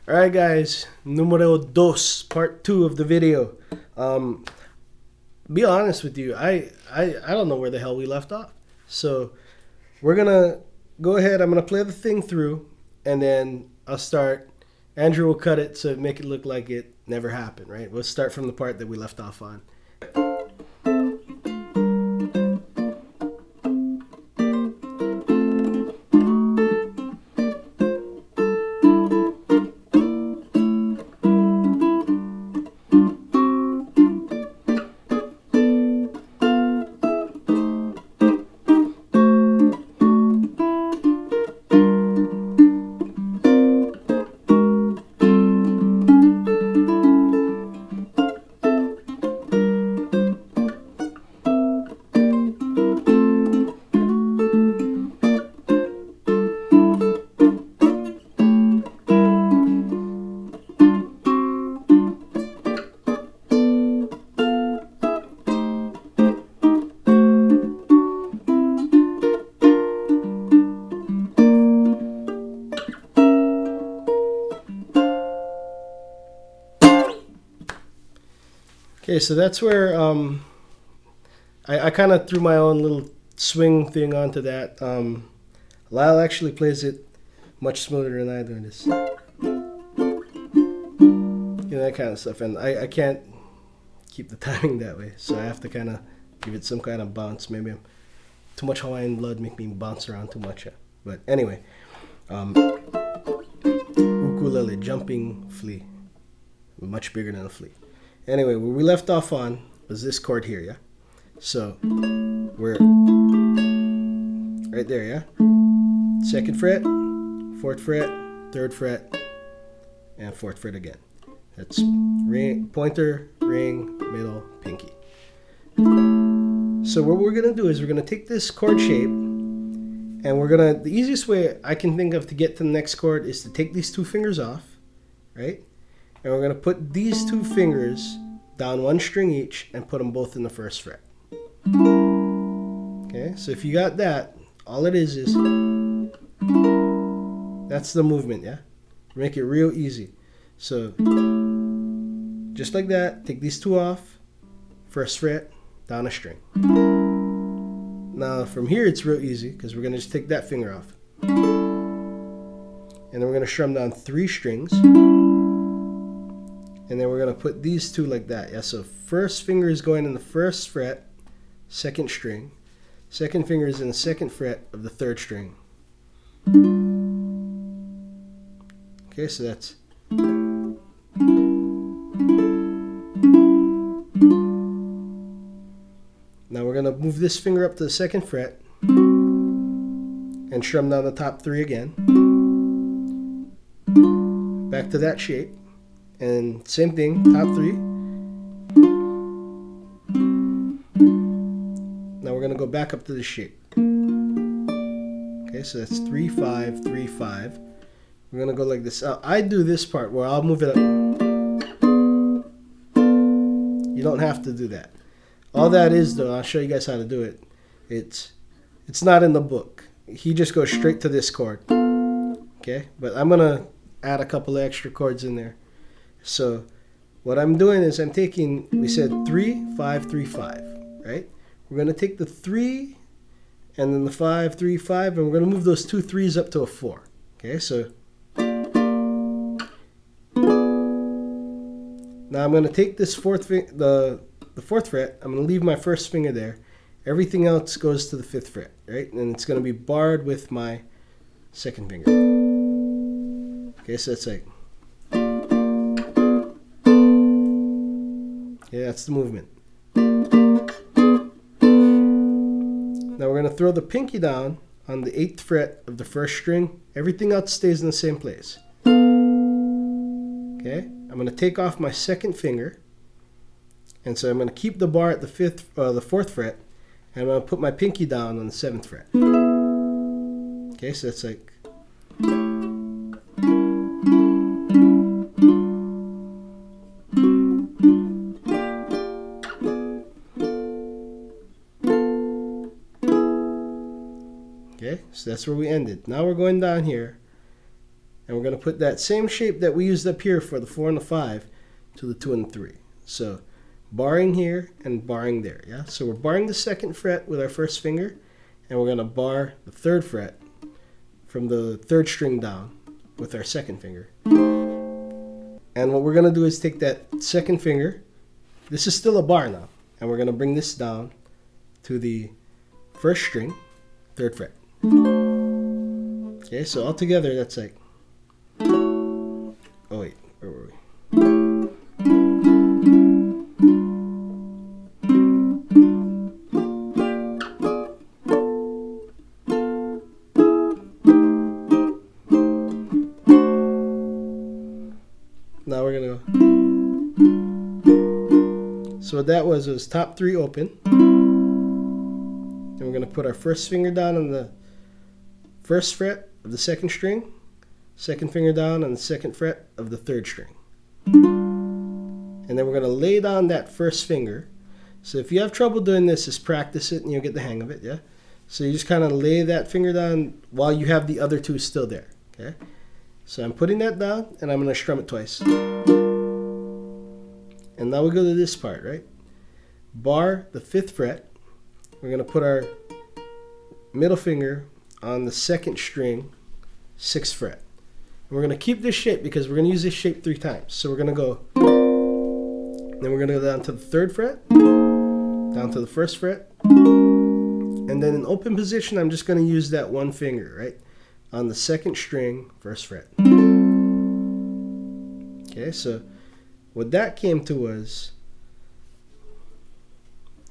Alright guys, numero dos, part 2 of the video. Be honest with you, I don't know where the hell we left off. So we're gonna go ahead, I'm gonna play the thing through, and then I'll start. Andrew will cut it to make it look like it never happened, right? We'll start from the part that we left off on. Okay, so that's where I kind of threw my own little swing thing onto that. Lyle actually plays it much smoother than I do this. You know, that kind of stuff. And I can't keep the timing that way, so I have to kind of give it some kind of bounce. Maybe I'm, too much Hawaiian blood make me bounce around too much. But anyway, ukulele, jumping flea. Much bigger than a flea. Anyway, where we left off on was this chord here, yeah? So, we're right there, yeah? 2nd fret, 4th fret, 3rd fret, and 4th fret again. That's ring, pointer, ring, middle, pinky. So what we're going to do is we're going to take this chord shape, and we're going to, the easiest way I can think of to get to the next chord is to take these 2 fingers off, right? And we're going to put these 2 fingers down 1 string each and put them both in the 1st fret. Okay, so if you got that, all it is that's the movement, yeah? Make it real easy. So, just like that, take these 2 off, 1st fret, down a string. Now from here it's real easy because we're going to just take that finger off. And then we're going to strum down 3 strings. And then we're going to put these 2 like that. Yeah, so 1st finger is going in the 1st fret, 2nd string. 2nd finger is in the 2nd fret of the 3rd string. Okay, so that's... Now we're going to move this finger up to the 2nd fret and strum down the top 3 again. Back to that shape. And same thing, top 3. Now we're going to go back up to the shape. Okay, so that's 3, 5, 3, 5. We're going to go like this. I do this part where I'll move it up. You don't have to do that. All that is, though, I'll show you guys how to do it. It's not in the book. He just goes straight to this chord. Okay, but I'm going to add a couple of extra chords in there. So what I'm doing is I'm taking, we said 3, 5, 3, 5, right? We're going to take the 3 and then the 5, 3, 5, and we're going to move those 2 3s up to a 4. Okay, so now I'm going to take this the 4th fret, I'm going to leave my 1st finger there. Everything else goes to the 5th fret, right? And it's going to be barred with my 2nd finger. Okay, so it's like, yeah, that's the movement. Now we're going to throw the pinky down on the 8th fret of the 1st string. Everything else stays in the same place. Okay, I'm going to take off my 2nd finger. And so I'm going to keep the bar at the 4th fret. And I'm going to put my pinky down on the 7th fret. Okay, so that's like... Okay, so that's where we ended. Now we're going down here. And we're going to put that same shape that we used up here for the 4 and the 5 to the 2 and the 3. So barring here and barring there. Yeah. So we're barring the 2nd fret with our 1st finger, and we're going to bar the 3rd fret from the 3rd string down with our 2nd finger. And what we're going to do is take that 2nd finger. This is still a bar now, and we're going to bring this down to the 1st string, 3rd fret. Okay, so all together that's like, oh wait, where were we? Now we're gonna go. So what that was top 3 open. And we're gonna put our 1st finger down on the 1st fret of the 2nd string, 2nd finger down on the 2nd fret of the 3rd string. And then we're gonna lay down that 1st finger. So if you have trouble doing this, just practice it and you'll get the hang of it, yeah? So you just kind of lay that finger down while you have the other 2 still there, okay? So I'm putting that down, and I'm going to strum it twice. And now we go to this part, right? Bar the 5th fret. We're going to put our middle finger on the 2nd string, 6th fret. And we're going to keep this shape because we're going to use this shape 3 times. So we're going to go, then we're going to go down to the 3rd fret, down to the 1st fret, and then in open position, I'm just going to use that 1 finger, right? On the 2nd string, 1st fret. Okay, so what that came to was,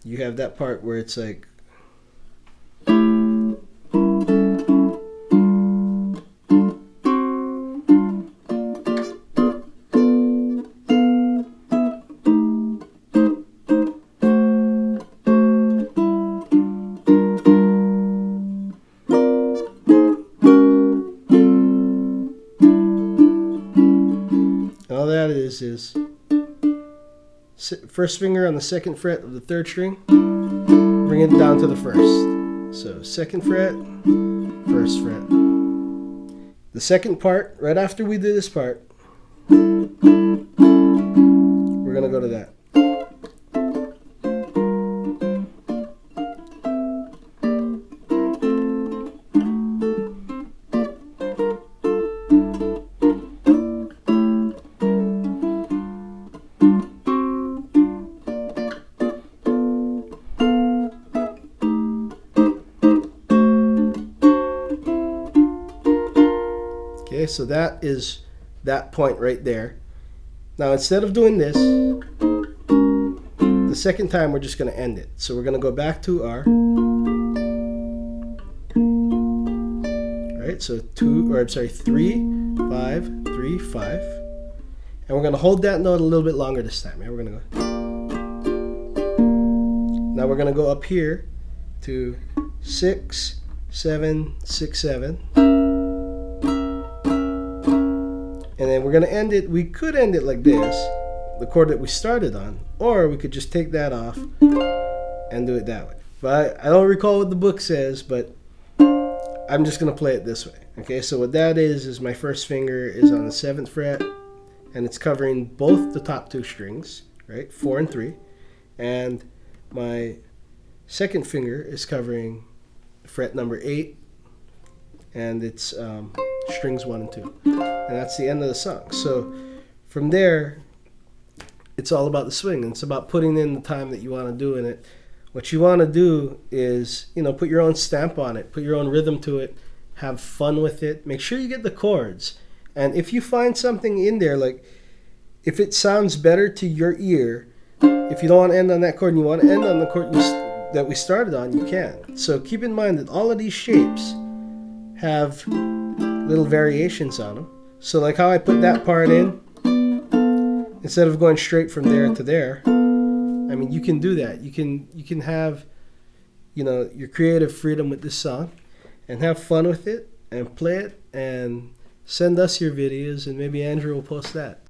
you have that part where it's like, all that is 1st finger on the 2nd fret of the 3rd string, bring it down to the 1st. So 2nd fret, 1st fret. The 2nd part, right after we do this part, we're going to go to that. Okay, so that is that point right there. Now instead of doing this, the 2nd time we're just going to end it. So we're going to go back to our, right? So 3, 5, 3, 5, and we're going to hold that note a little bit longer this time. Yeah, we're going to go. Now we're going to go up here to 6, 7, 6, 7. And then we're going to end it, we could end it like this, the chord that we started on, or we could just take that off and do it that way. But I don't recall what the book says, but I'm just going to play it this way. Okay, so what that is my 1st finger is on the 7th fret, and it's covering both the top 2 strings, right, 4 and 3, and my 2nd finger is covering fret number 8, and it's strings 1 and 2. And that's the end of the song. So from there, it's all about the swing. It's about putting in the time that you want to do in it. What you want to do is, put your own stamp on it, put your own rhythm to it, have fun with it. Make sure you get the chords. And if you find something in there, like if it sounds better to your ear, if you don't want to end on that chord and you want to end on the chord that we started on, you can. So keep in mind that all of these shapes have little variations on them. So like how I put that part in, instead of going straight from there to there, I mean, you can do that. You can have, your creative freedom with this song and have fun with it and play it and send us your videos, and maybe Andrew will post that.